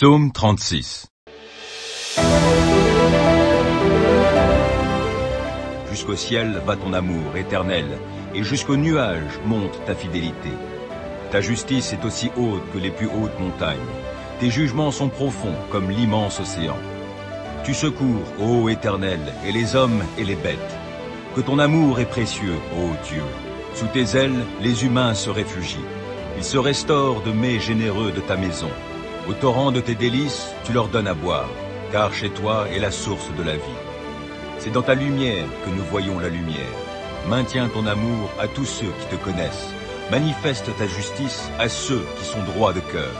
Psaume 36. Jusqu'au ciel va ton amour éternel, et jusqu'aux nuages monte ta fidélité. Ta justice est aussi haute que les plus hautes montagnes. Tes jugements sont profonds comme l'immense océan. Tu secours, ô Éternel, et les hommes et les bêtes. Que ton amour est précieux, ô Dieu. Sous tes ailes, les humains se réfugient. Ils se restaurent de mets généreux de ta maison. Au torrent de tes délices, tu leur donnes à boire, car chez toi est la source de la vie. C'est dans ta lumière que nous voyons la lumière. Maintiens ton amour à tous ceux qui te connaissent. Manifeste ta justice à ceux qui sont droits de cœur.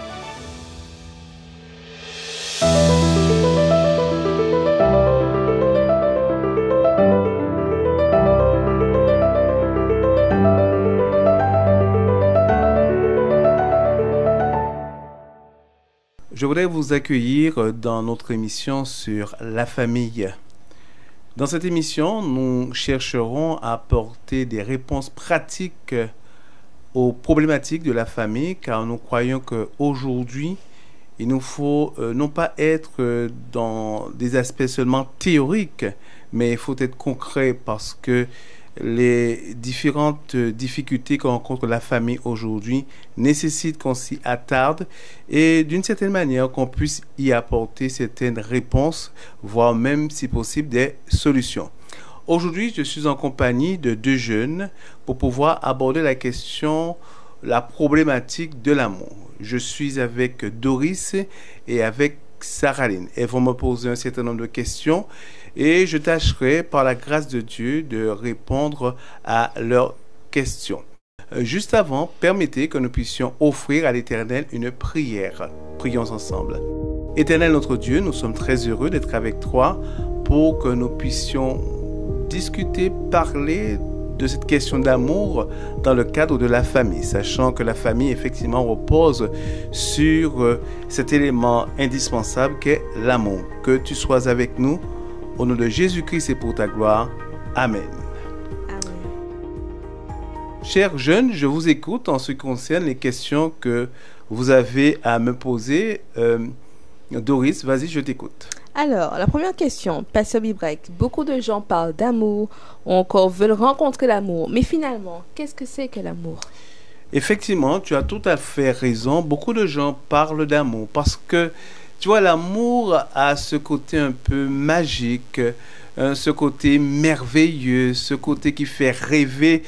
Je voudrais vous accueillir dans notre émission sur la famille. Dans cette émission, nous chercherons à apporter des réponses pratiques aux problématiques de la famille, car nous croyons qu'aujourd'hui, il nous faut non pas être dans des aspects seulement théoriques, mais il faut être concret parce que les différentes difficultés que rencontre la famille aujourd'hui nécessitent qu'on s'y attarde et d'une certaine manière qu'on puisse y apporter certaines réponses, voire même si possible des solutions. Aujourd'hui, je suis en compagnie de deux jeunes pour pouvoir aborder la problématique de l'amour. Je suis avec Doris et avec Saraline. Elles vont me poser un certain nombre de questions et je tâcherai par la grâce de Dieu de répondre à leurs questions. Juste avant, permettez que nous puissions offrir à l'Éternel une prière. Prions ensemble. Éternel notre Dieu, nous sommes très heureux d'être avec toi pour que nous puissions discuter, parler de cette question d'amour dans le cadre de la famille, sachant que la famille effectivement repose sur cet élément indispensable qu'est l'amour. Que tu sois avec nous, au nom de Jésus-Christ et pour ta gloire. Amen. Amen. Chers jeunes, je vous écoute en ce qui concerne les questions que vous avez à me poser. Doris, vas-y, je t'écoute. Alors, la première question, Pasteur Bibrek, beaucoup de gens parlent d'amour ou encore veulent rencontrer l'amour, mais finalement, qu'est-ce que c'est que l'amour? Effectivement, tu as tout à fait raison. Beaucoup de gens parlent d'amour parce que, tu vois, l'amour a ce côté un peu magique, ce côté merveilleux, ce côté qui fait rêver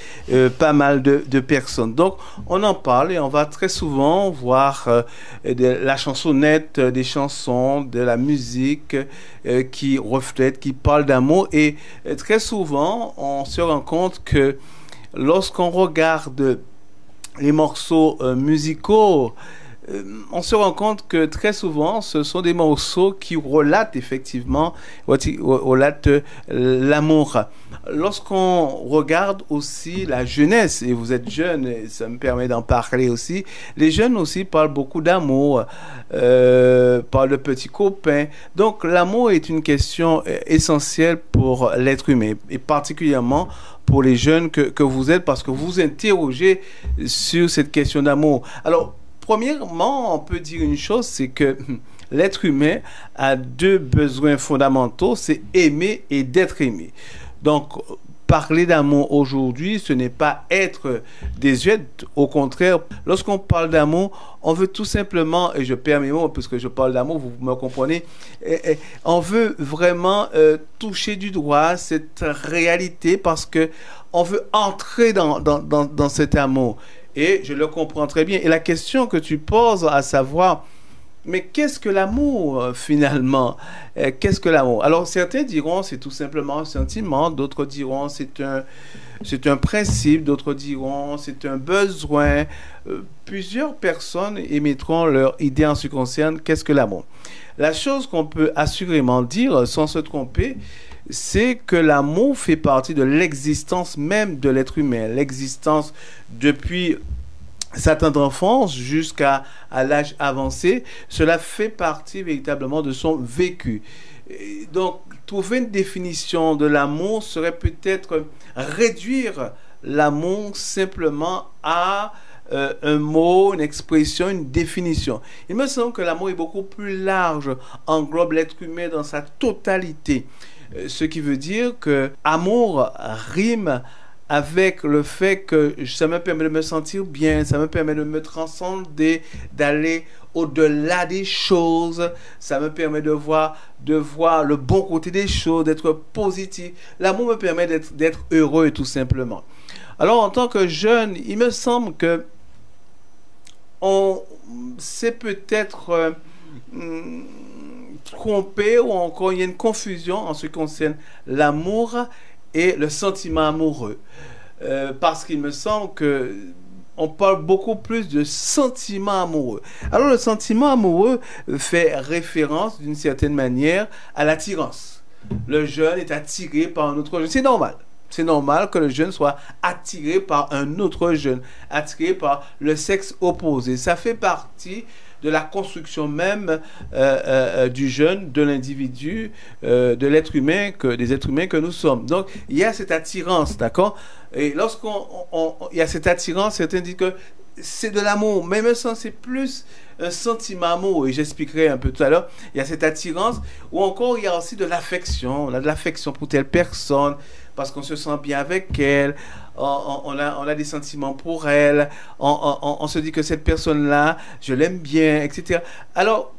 pas mal de personnes. Donc, on en parle et on va très souvent voir de la chansonnette, des chansons, de la musique qui reflètent, qui parlent d'amour. Et très souvent, on se rend compte que lorsqu'on regarde les morceaux musicaux, on se rend compte que très souvent, ce sont des morceaux qui relatent effectivement l'amour. Lorsqu'on regarde aussi la jeunesse, et vous êtes jeune, et ça me permet d'en parler aussi, les jeunes aussi parlent beaucoup d'amour, parlent de petits copains. Donc l'amour est une question essentielle pour l'être humain, et particulièrement pour les jeunes que vous êtes, parce que vous vous interrogez sur cette question d'amour. Alors, premièrement, on peut dire une chose, c'est que l'être humain a deux besoins fondamentaux, c'est aimer et d'être aimé. Donc, parler d'amour aujourd'hui, ce n'est pas être désuet. Au contraire, lorsqu'on parle d'amour, on veut tout simplement, et je perds mes mots puisque je parle d'amour, vous me comprenez, on veut vraiment toucher du doigt cette réalité parce que on veut entrer dans cet amour. Et je le comprends très bien. Et la question que tu poses, à savoir, mais qu'est-ce que l'amour finalement? Qu'est-ce que l'amour? Alors certains diront c'est tout simplement un sentiment, d'autres diront c'est un principe, d'autres diront c'est un besoin. Plusieurs personnes émettront leur idée en ce qui concerne qu'est-ce que l'amour. La chose qu'on peut assurément dire sans se tromper, c'est que l'amour fait partie de l'existence même de l'être humain, l'existence depuis sa tendre enfance jusqu'à l'âge avancé, cela fait partie véritablement de son vécu. Et donc, trouver une définition de l'amour serait peut-être réduire l'amour simplement à un mot, une expression, une définition. Il me semble que l'amour est beaucoup plus large, englobe l'être humain dans sa totalité. Ce qui veut dire que amour rime avec le fait que ça me permet de me sentir bien, ça me permet de me transcender, d'aller au-delà des choses, ça me permet de voir le bon côté des choses, d'être positif. L'amour me permet d'être heureux tout simplement. Alors en tant que jeune, il me semble que on s'est peut-être trompé ou encore il y a une confusion en ce qui concerne l'amour et le sentiment amoureux. Parce qu'il me semble que on parle beaucoup plus de sentiment amoureux. Alors le sentiment amoureux fait référence d'une certaine manière à l'attirance. Le jeune est attiré par un autre jeune. C'est normal. C'est normal que le jeune soit attiré par un autre jeune, attiré par le sexe opposé. Ça fait partie de la construction même du jeune, de l'individu, de l'être humain, des êtres humains que nous sommes. Donc, il y a cette attirance, d'accord? Et il y a cette attirance, certains disent que c'est de l'amour, mais me semble c'est plus un sentiment amour, et j'expliquerai un peu tout à l'heure. Il y a cette attirance, ou encore il y a aussi de l'affection. On a de l'affection pour telle personne, parce qu'on se sent bien avec elle, on a des sentiments pour elle, on se dit que cette personne-là, je l'aime bien, etc. Alors,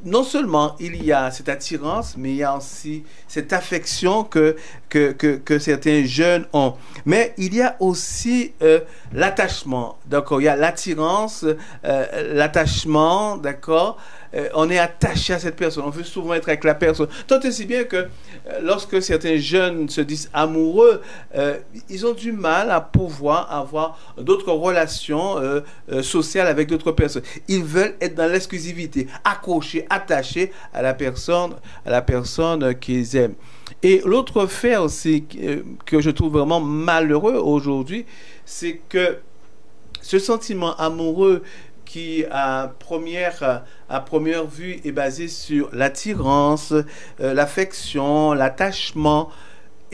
non seulement il y a cette attirance, mais il y a aussi cette affection que certains jeunes ont. Mais il y a aussi l'attachement, d'accord? Il y a l'attirance, l'attachement, d'accord? On est attaché à cette personne, on veut souvent être avec la personne. Tant et si bien que lorsque certains jeunes se disent amoureux, ils ont du mal à pouvoir avoir d'autres relations sociales avec d'autres personnes. Ils veulent être dans l'exclusivité, accrochés, attachés à la personne qu'ils aiment. Et l'autre fait aussi que je trouve vraiment malheureux aujourd'hui, c'est que ce sentiment amoureux qui à première vue est basé sur l'attirance, l'affection, l'attachement,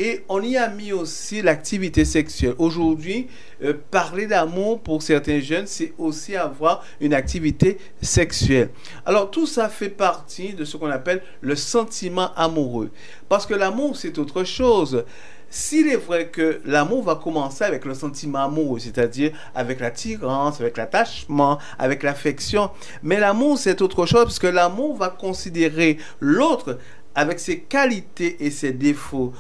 et on y a mis aussi l'activité sexuelle. Aujourd'hui, parler d'amour pour certains jeunes, c'est aussi avoir une activité sexuelle. Alors tout ça fait partie de ce qu'on appelle le sentiment amoureux. Parce que l'amour, c'est autre chose. S'il est vrai que l'amour va commencer avec le sentiment amoureux, c'est-à-dire avec l'attirance, avec l'attachement, avec l'affection, mais l'amour c'est autre chose parce que l'amour va considérer l'autre avec ses qualités et ses défauts.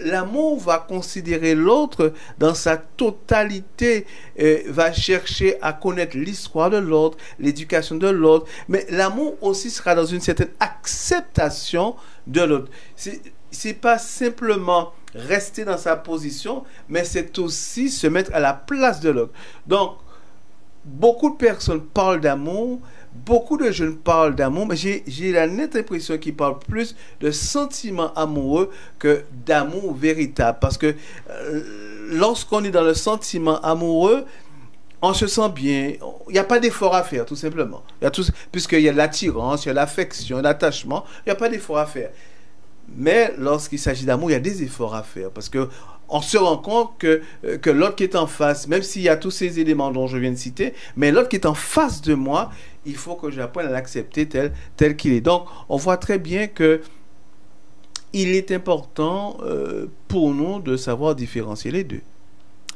L'amour va considérer l'autre dans sa totalité, va chercher à connaître l'histoire de l'autre, l'éducation de l'autre, mais l'amour aussi sera dans une certaine acceptation de l'autre. C'est pas simplement rester dans sa position, mais c'est aussi se mettre à la place de l'autre. Donc, beaucoup de personnes parlent d'amour, beaucoup de jeunes parlent d'amour, mais j'ai la nette impression qu'ils parlent plus de sentiments amoureux que d'amour véritable. Parce que lorsqu'on est dans le sentiment amoureux, on se sent bien. Il n'y a pas d'effort à faire, tout simplement. Puisqu'il y a l'attirance, il y a l'affection, l'attachement, il n'y a pas d'effort à faire. Mais lorsqu'il s'agit d'amour, il y a des efforts à faire. Parce que on se rend compte que l'autre qui est en face, même s'il y a tous ces éléments dont je viens de citer, mais l'autre qui est en face de moi, il faut que j'apprenne à l'accepter tel qu'il est. Donc, on voit très bien que il est important pour nous de savoir différencier les deux.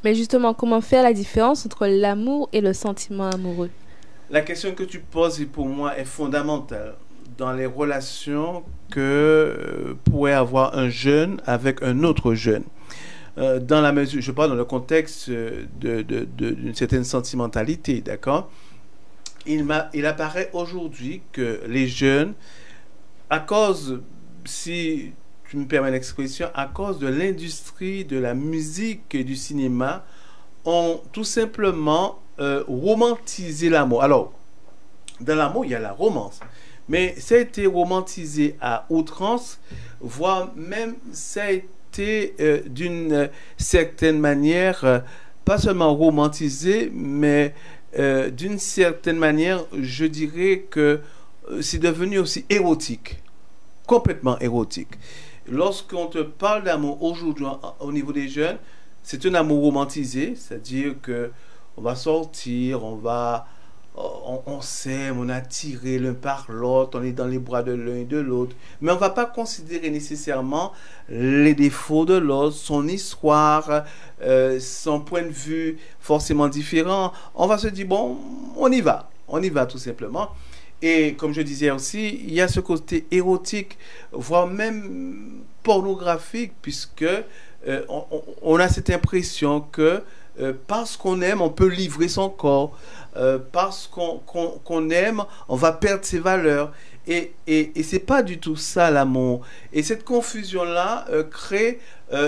Mais justement, comment faire la différence entre l'amour et le sentiment amoureux? La question que tu poses, pour moi, est fondamentale dans les relations que pourrait avoir un jeune avec un autre jeune. Dans la mesure, je parle dans le contexte d'une certaine sentimentalité, d'accord? Il apparaît aujourd'hui que les jeunes, à cause, si tu me permets l'expression, à cause de l'industrie de la musique et du cinéma, ont tout simplement romantisé l'amour. Alors, dans l'amour, il y a la romance. Mais ça a été romantisé à outrance, voire même ça a été d'une certaine manière, pas seulement romantisé, mais d'une certaine manière, je dirais que c'est devenu aussi érotique, complètement érotique. Lorsqu'on te parle d'amour aujourd'hui au niveau des jeunes, c'est un amour romantisé, c'est-à-dire que on va sortir, on s'aime, on est attiré l'un par l'autre, on est dans les bras de l'un et de l'autre, mais on ne va pas considérer nécessairement les défauts de l'autre, son histoire, son point de vue forcément différent. On va se dire, bon, on y va tout simplement. Et comme je disais aussi, il y a ce côté érotique, voire même pornographique, puisque on a cette impression que parce qu'on aime, on peut livrer son corps. Parce qu'on aime, on va perdre ses valeurs. Et c'est pas du tout ça l'amour. Et cette confusion-là crée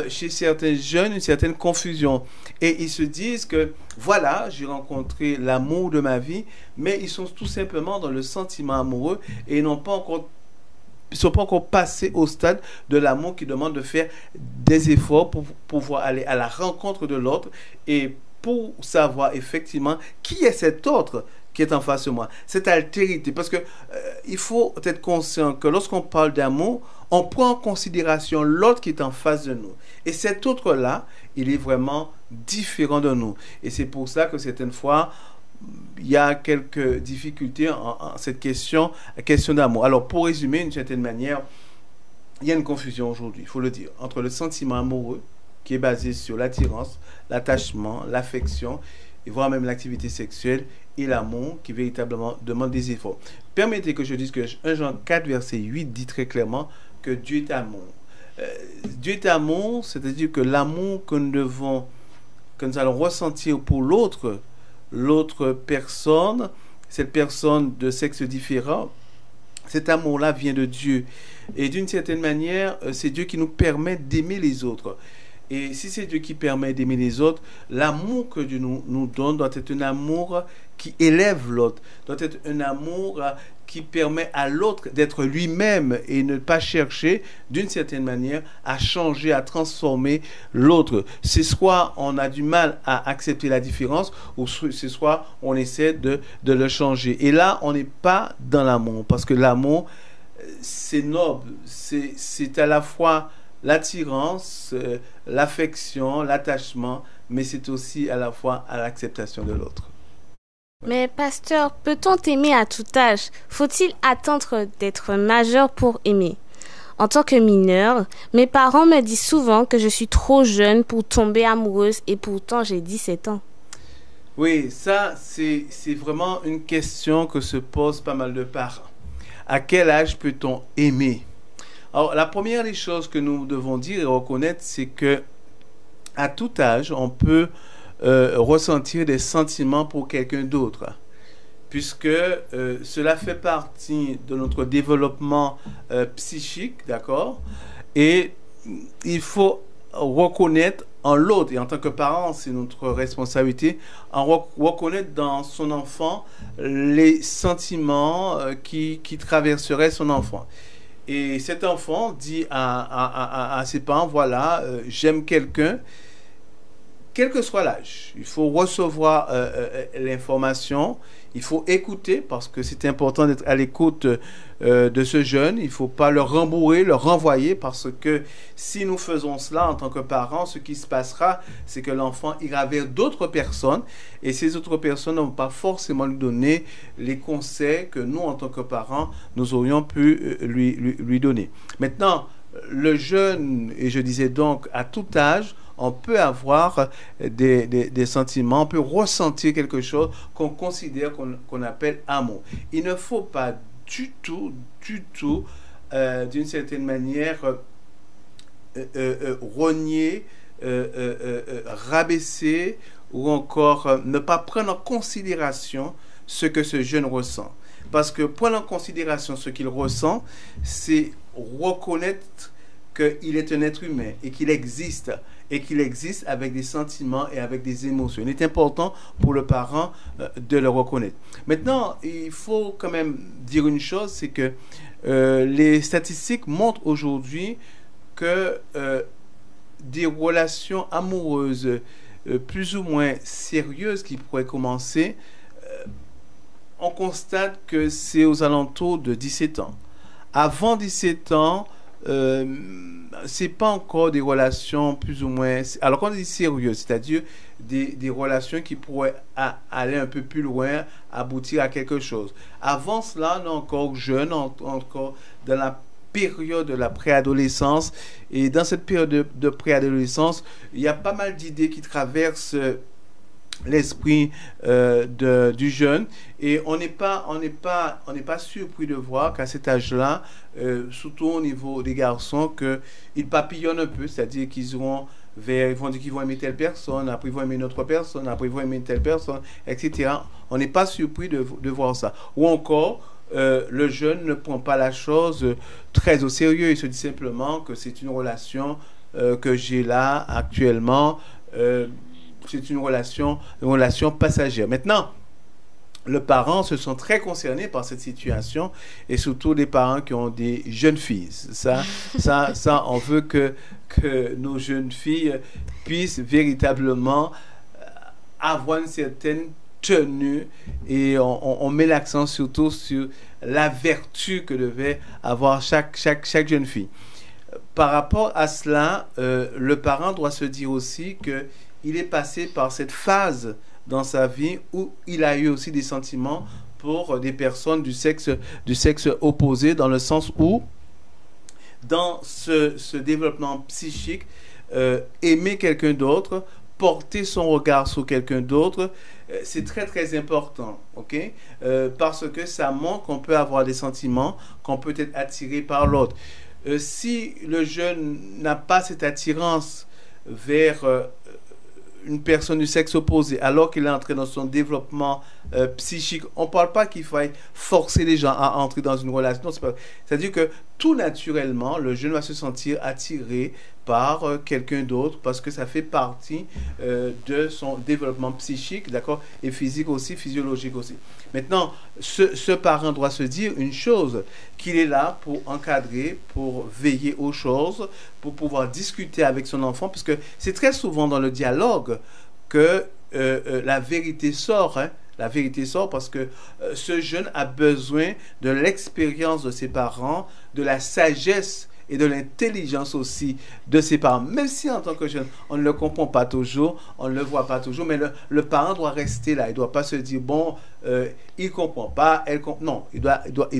chez certains jeunes une certaine confusion. Et ils se disent que voilà, j'ai rencontré l'amour de ma vie, mais ils sont tout simplement dans le sentiment amoureux et ils ne sont pas encore passés au stade de l'amour qui demande de faire des efforts pour pouvoir aller à la rencontre de l'autre et pour savoir effectivement qui est cet autre qui est en face de moi, cette altérité. Parce que il faut être conscient que lorsqu'on parle d'amour, on prend en considération l'autre qui est en face de nous. Et cet autre-là, il est vraiment différent de nous. Et c'est pour ça que certaines fois, il y a quelques difficultés en cette question d'amour. Alors, pour résumer, d'une certaine manière, il y a une confusion aujourd'hui, il faut le dire, entre le sentiment amoureux, qui est basé sur l'attirance, l'attachement, l'affection, et voire même l'activité sexuelle, et l'amour, qui véritablement demande des efforts. Permettez que je dise que 1 Jean 4, verset 8 dit très clairement que Dieu est amour. Dieu est amour, c'est-à-dire que l'amour que nous allons ressentir pour l'autre personne, cette personne de sexe différent, cet amour-là vient de Dieu. Et d'une certaine manière, c'est Dieu qui nous permet d'aimer les autres. Et si c'est Dieu qui permet d'aimer les autres, l'amour que Dieu nous donne doit être un amour qui élève l'autre, doit être un amour qui permet à l'autre d'être lui-même et ne pas chercher, d'une certaine manière, à changer, à transformer l'autre. C'est soit on a du mal à accepter la différence, ou c'est soit on essaie de le changer. Et là, on n'est pas dans l'amour, parce que l'amour, c'est noble, c'est à la fois l'attirance, l'affection, l'attachement, mais c'est aussi à la fois à l'acceptation de l'autre. Mais pasteur, peut-on aimer à tout âge? Faut-il attendre d'être majeur pour aimer? En tant que mineur, mes parents me disent souvent que je suis trop jeune pour tomber amoureuse et pourtant j'ai 17 ans. Oui, ça c'est vraiment une question que se posent pas mal de parents. À quel âge peut-on aimer? Alors, la première des choses que nous devons dire et reconnaître, c'est que à tout âge, on peut ressentir des sentiments pour quelqu'un d'autre, puisque cela fait partie de notre développement psychique, d'accord? Et il faut reconnaître en l'autre, et en tant que parent, c'est notre responsabilité, reconnaître dans son enfant les sentiments qui traverseraient son enfant. Et cet enfant dit à ses parents, voilà, j'aime quelqu'un, quel que soit l'âge. Il faut recevoir l'information, il faut écouter, parce que c'est important d'être à l'écoute de ce jeune. Il ne faut pas le rembourrer, le renvoyer, parce que si nous faisons cela en tant que parents, ce qui se passera, c'est que l'enfant ira vers d'autres personnes, et ces autres personnes ne vont pas forcément lui donner les conseils que nous, en tant que parents, nous aurions pu lui donner. Maintenant, le jeune, et je disais donc à tout âge, on peut avoir des sentiments, on peut ressentir quelque chose qu'on considère, qu'on appelle amour. Il ne faut pas du tout, d'une certaine manière, renier, rabaisser ou encore ne pas prendre en considération ce que ce jeune ressent. Parce que prendre en considération ce qu'il ressent, c'est reconnaître qu'il est un être humain et qu'il existe avec des sentiments et avec des émotions. Il est important pour le parent de le reconnaître. Maintenant, il faut quand même dire une chose, c'est que les statistiques montrent aujourd'hui que des relations amoureuses plus ou moins sérieuses qui pourraient commencer, on constate que c'est aux alentours de 17 ans. Avant 17 ans, c'est pas encore des relations plus ou moins... Alors, quand on dit sérieux, c'est-à-dire des relations qui pourraient aller un peu plus loin, aboutir à quelque chose. Avant cela, on est encore jeune, encore dans la période de la préadolescence. Et dans cette période de préadolescence, il y a pas mal d'idées qui traversent l'esprit du jeune, et on n'est pas surpris de voir qu'à cet âge-là, surtout au niveau des garçons, qu'ils papillonnent un peu, c'est-à-dire qu'ils vont dire qu'ils vont aimer telle personne, après ils vont aimer une autre personne, après ils vont aimer telle personne, etc. On n'est pas surpris de voir ça. Ou encore, le jeune ne prend pas la chose très au sérieux, il se dit simplement que c'est une relation que j'ai là actuellement, c'est une relation passagère. Maintenant, les parents se sont très concernés par cette situation, et surtout les parents qui ont des jeunes filles. Ça, on veut que nos jeunes filles puissent véritablement avoir une certaine tenue, et on met l'accent surtout sur la vertu que devait avoir chaque jeune fille. Par rapport à cela, le parent doit se dire aussi que il est passé par cette phase dans sa vie où il a eu aussi des sentiments pour des personnes du sexe opposé, dans le sens où, dans ce développement psychique, aimer quelqu'un d'autre, porter son regard sur quelqu'un d'autre, c'est très très important, ok? Parce que ça montre qu'on peut avoir des sentiments, qu'on peut être attiré par l'autre. Si le jeune n'a pas cette attirance vers une personne du sexe opposé, alors qu'il est entré dans son développement psychique, on ne parle pas qu'il faille forcer les gens à entrer dans une relation. Non, c'est-à-dire que tout naturellement, le jeune va se sentir attiré par quelqu'un d'autre, parce que ça fait partie de son développement psychique, d'accord, et physique aussi, physiologique aussi. Maintenant, ce parent doit se dire une chose, qu'il est là pour encadrer, pour veiller aux choses, pour pouvoir discuter avec son enfant, parce que c'est très souvent dans le dialogue que la vérité sort, hein. La vérité sort parce que ce jeune a besoin de l'expérience de ses parents, de la sagesse et de l'intelligence aussi de ses parents. Même si en tant que jeune, on ne le comprend pas toujours, on ne le voit pas toujours, mais le parent doit rester là. Il ne doit pas se dire, bon, il ne comprend pas, non, il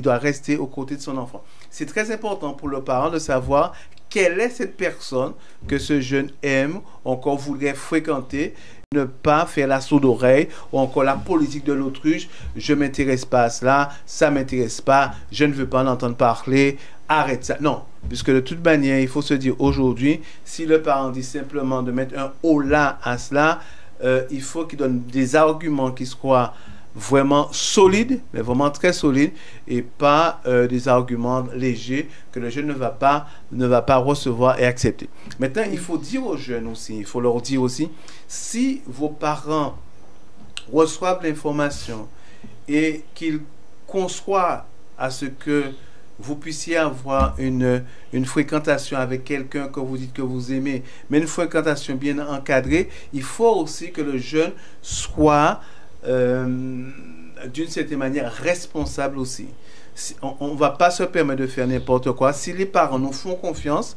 doit rester aux côtés de son enfant. C'est très important pour le parent de savoir quelle est cette personne que ce jeune aime, encore voudrait fréquenter, ne pas faire la sourde oreille, ou encore la politique de l'autruche, je ne m'intéresse pas à cela, ça ne m'intéresse pas, je ne veux pas en entendre parler, arrête ça. Non, puisque de toute manière, il faut se dire aujourd'hui, si le parent dit simplement de mettre un holà à cela, il faut qu'il donne des arguments qui soient vraiment solides, mais vraiment très solides, et pas des arguments légers que le jeune ne va pas recevoir et accepter. Maintenant, il faut dire aux jeunes aussi, il faut leur dire aussi, si vos parents reçoivent l'information et qu'ils conçoivent à ce que vous puissiez avoir une fréquentation avec quelqu'un que vous dites que vous aimez, mais une fréquentation bien encadrée, il faut aussi que le jeune soit d'une certaine manière responsable aussi. On ne va pas se permettre de faire n'importe quoi. Si les parents nous font confiance,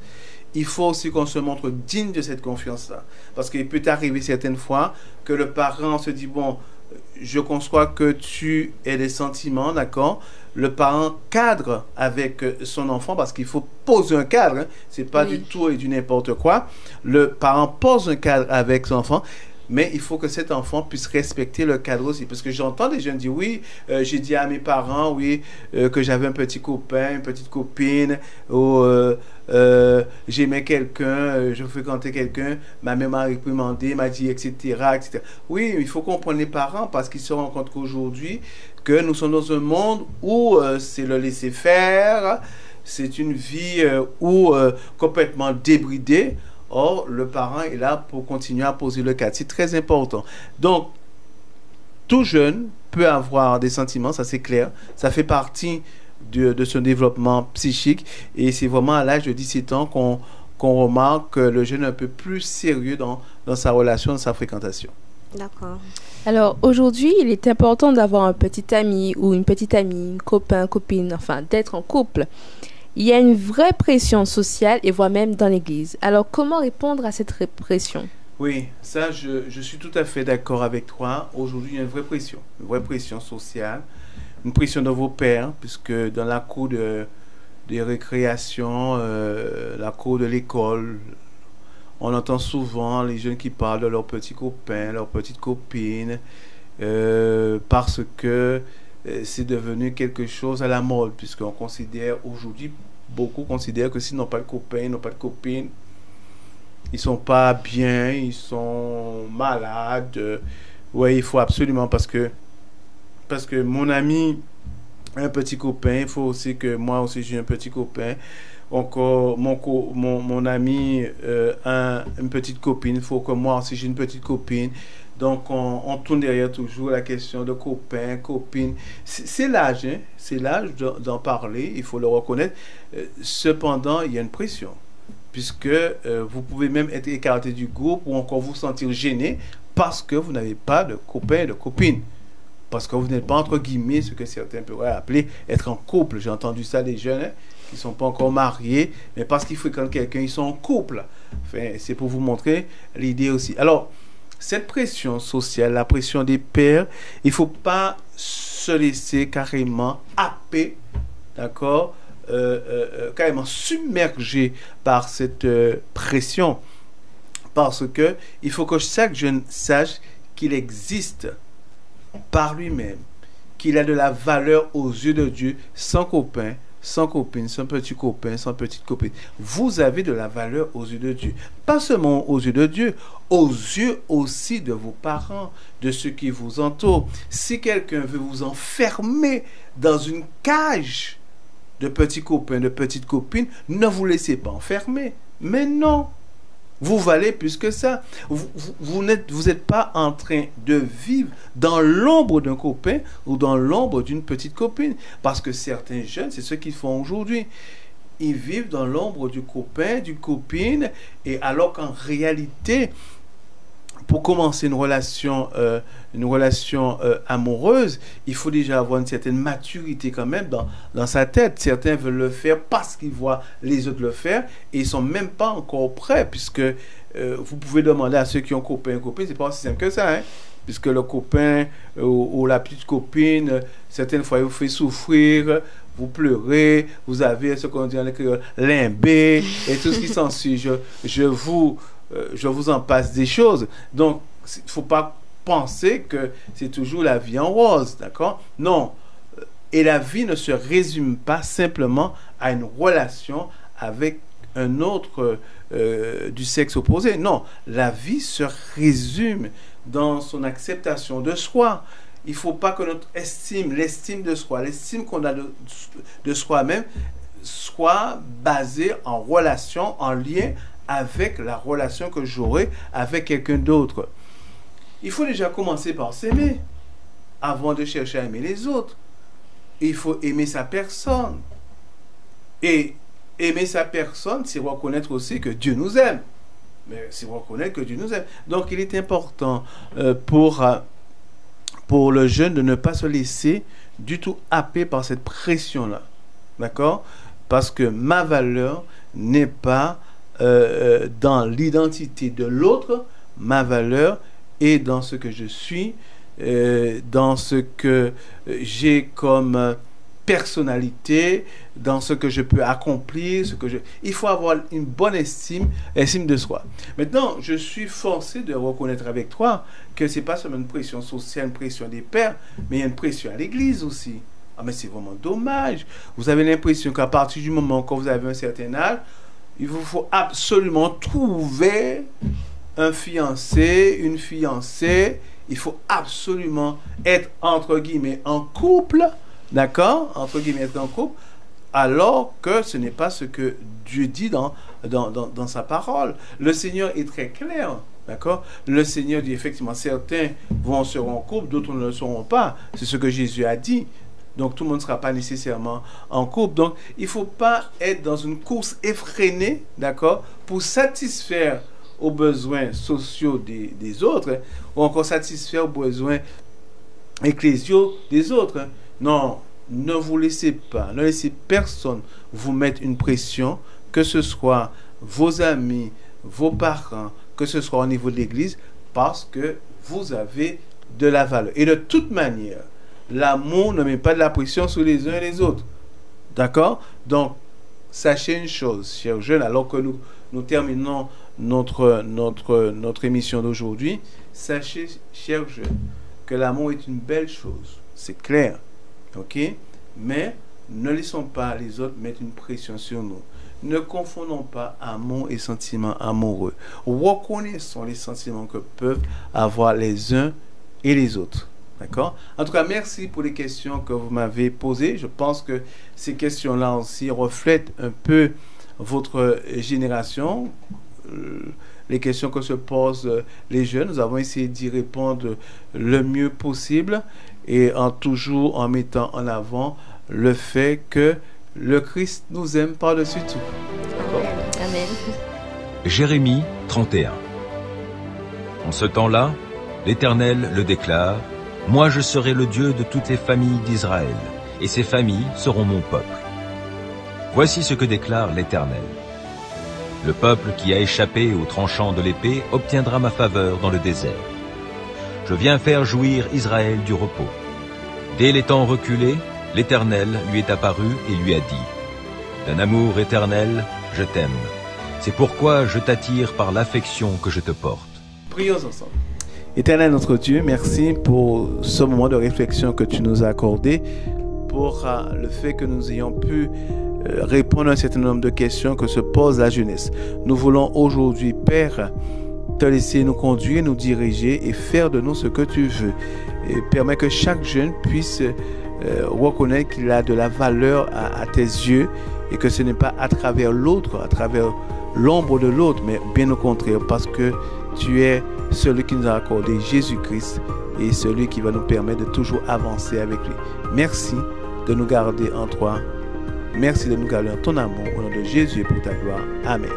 il faut aussi qu'on se montre digne de cette confiance-là. Parce qu'il peut arriver certaines fois que le parent se dit, bon, je conçois que tu aies des sentiments, d'accord? Le parent cadre avec son enfant, parce qu'il faut poser un cadre, hein. C'est pas du tout et du n'importe quoi. Le parent pose un cadre avec son enfant, mais il faut que cet enfant puisse respecter le cadre aussi. Parce que j'entends des jeunes dire, oui, j'ai dit à mes parents, oui, que j'avais un petit copain, une petite copine, ou j'aimais quelqu'un, je fréquentais quelqu'un, ma mère m'a réprimandé, m'a dit, etc., etc. Oui, il faut comprendre les parents, parce qu'ils se rendent compte qu'aujourd'hui, que nous sommes dans un monde où c'est le laisser-faire, c'est une vie complètement débridée. Or, le parent est là pour continuer à poser le cadre. C'est très important. Donc, tout jeune peut avoir des sentiments, ça c'est clair. Ça fait partie de son développement psychique. Et c'est vraiment à l'âge de 17 ans qu'on remarque que le jeune est un peu plus sérieux dans sa relation, dans sa fréquentation. D'accord. Alors, aujourd'hui, il est important d'avoir un petit ami ou une petite amie, un copain, copine, enfin, d'être en couple. Il y a une vraie pression sociale et voire même dans l'Église. Alors, comment répondre à cette pression? Oui, ça, je suis tout à fait d'accord avec toi. Aujourd'hui, il y a une vraie pression sociale, une pression de vos pères, puisque dans la cour des récréations, la cour de l'école, on entend souvent les jeunes qui parlent de leurs petits copains, leurs petites copines, parce que c'est devenu quelque chose à la mode, puisqu'on considère aujourd'hui, beaucoup considèrent que s'ils n'ont pas de copains, ils n'ont pas de copines, ils sont pas bien, ils sont malades. Ouais, il faut absolument, parce que mon ami a un petit copain, il faut aussi que moi aussi j'ai un petit copain. Encore mon ami a une petite copine, il faut que moi aussi j'ai une petite copine. Donc on tourne derrière toujours la question de copain, copine. C'est l'âge, hein? C'est l'âge d'en parler, il faut le reconnaître. Cependant, il y a une pression, puisque vous pouvez même être écarté du groupe ou encore vous sentir gêné parce que vous n'avez pas de copain et de copine. Parce que vous n'êtes pas, entre guillemets, ce que certains pourraient appeler être en couple. J'ai entendu ça des jeunes, hein, qui ne sont pas encore mariés, mais parce qu'ils fréquentent quelqu'un, ils sont en couple. Enfin, c'est pour vous montrer l'idée aussi. Alors, cette pression sociale, la pression des pères, il ne faut pas se laisser carrément happer, d'accord, carrément submergé par cette pression. Parce que il faut que chaque jeune sache qu'il existe par lui-même, qu'il a de la valeur aux yeux de Dieu, sans copain, sans copine, sans petit copain, sans petite copine. Vous avez de la valeur aux yeux de Dieu. Pas seulement aux yeux de Dieu, aux yeux aussi de vos parents, de ceux qui vous entourent. Si quelqu'un veut vous enfermer dans une cage de petits copains, de petites copines, ne vous laissez pas enfermer. Mais non, vous valez plus que ça. Vous n'êtes pas en train de vivre dans l'ombre d'un copain ou dans l'ombre d'une petite copine. Parce que certains jeunes, c'est ce qu'ils font aujourd'hui. Ils vivent dans l'ombre du copain, d'une copine, et alors qu'en réalité, pour commencer une relation amoureuse, il faut déjà avoir une certaine maturité quand même dans sa tête. Certains veulent le faire parce qu'ils voient les autres le faire et ils ne sont même pas encore prêts, puisque vous pouvez demander à ceux qui ont copain et copine, c'est pas aussi simple que ça, hein? Puisque le copain ou la petite copine, certaines fois, il vous fait souffrir, vous pleurez, vous avez ce qu'on dit en créole, limbé, et tout ce qui s'ensuit. Je vous en passe des choses. Donc, il ne faut pas penser que c'est toujours la vie en rose, d'accord? Non. Et la vie ne se résume pas simplement à une relation avec un autre du sexe opposé. Non. La vie se résume dans son acceptation de soi. Il ne faut pas que notre l'estime de soi, l'estime qu'on a de soi-même, soit basée en relation, en lien avec la relation que j'aurai avec quelqu'un d'autre. Il faut déjà commencer par s'aimer avant de chercher à aimer les autres. Il faut aimer sa personne. Et aimer sa personne, c'est reconnaître aussi que Dieu nous aime. Mais c'est reconnaître que Dieu nous aime. Donc il est important pour le jeune de ne pas se laisser du tout happer par cette pression-là. D'accord? Parce que ma valeur n'est pas dans l'identité de l'autre, ma valeur est dans ce que je suis, dans ce que j'ai comme personnalité, dans ce que je peux accomplir, il faut avoir une bonne estime de soi. Maintenant, je suis forcé de reconnaître avec toi que c'est pas seulement une pression sociale, une pression des pères, mais il y a une pression à l'église aussi. Ah, mais c'est vraiment dommage. Vous avez l'impression qu'à partir du moment où vous avez un certain âge, il vous faut absolument trouver un fiancé, une fiancée. Il faut absolument être, entre guillemets, en couple. D'accord? Entre guillemets, être en couple. Alors que ce n'est pas ce que Dieu dit dans sa parole. Le Seigneur est très clair. D'accord? Le Seigneur dit effectivement, certains seront en couple, d'autres ne le seront pas. C'est ce que Jésus a dit. Donc, tout le monde ne sera pas nécessairement en couple. Donc, il ne faut pas être dans une course effrénée, d'accord, pour satisfaire aux besoins sociaux des autres, ou encore satisfaire aux besoins ecclésiaux des autres. Non, ne vous laissez pas, ne laissez personne vous mettre une pression, que ce soit vos amis, vos parents, que ce soit au niveau de l'église, parce que vous avez de la valeur. Et de toute manière, l'amour ne met pas de la pression sur les uns et les autres. D'accord? Donc, sachez une chose, chers jeunes, alors que nous terminons notre émission d'aujourd'hui, sachez, chers jeunes, que l'amour est une belle chose. C'est clair. OK? Mais ne laissons pas les autres mettre une pression sur nous. Ne confondons pas amour et sentiments amoureux. Reconnaissons les sentiments que peuvent avoir les uns et les autres. D'accord? En tout cas, merci pour les questions que vous m'avez posées. Je pense que ces questions-là aussi reflètent un peu votre génération, les questions que se posent les jeunes. Nous avons essayé d'y répondre le mieux possible et toujours en mettant en avant le fait que le Christ nous aime par-dessus tout. Amen. Amen. Jérémie 31. En ce temps-là, l'Éternel le déclare, « Moi je serai le Dieu de toutes les familles d'Israël, et ces familles seront mon peuple. » Voici ce que déclare l'Éternel. « Le peuple qui a échappé au tranchant de l'épée obtiendra ma faveur dans le désert. Je viens faire jouir Israël du repos. » Dès les temps reculés, l'Éternel lui est apparu et lui a dit, « D'un amour éternel, je t'aime. C'est pourquoi je t'attire par l'affection que je te porte. » Prions ensemble. Éternel notre Dieu, merci pour ce moment de réflexion que tu nous as accordé, pour le fait que nous ayons pu répondre à un certain nombre de questions que se pose la jeunesse. Nous voulons aujourd'hui, Père, te laisser nous conduire, nous diriger et faire de nous ce que tu veux. Et permets que chaque jeune puisse reconnaître qu'il a de la valeur à tes yeux et que ce n'est pas à travers l'autre, à travers l'ombre de l'autre, mais bien au contraire, parce que tu es celui qui nous a accordé Jésus-Christ et celui qui va nous permettre de toujours avancer avec lui. Merci de nous garder en toi. Merci de nous garder en ton amour. Au nom de Jésus et pour ta gloire. Amen.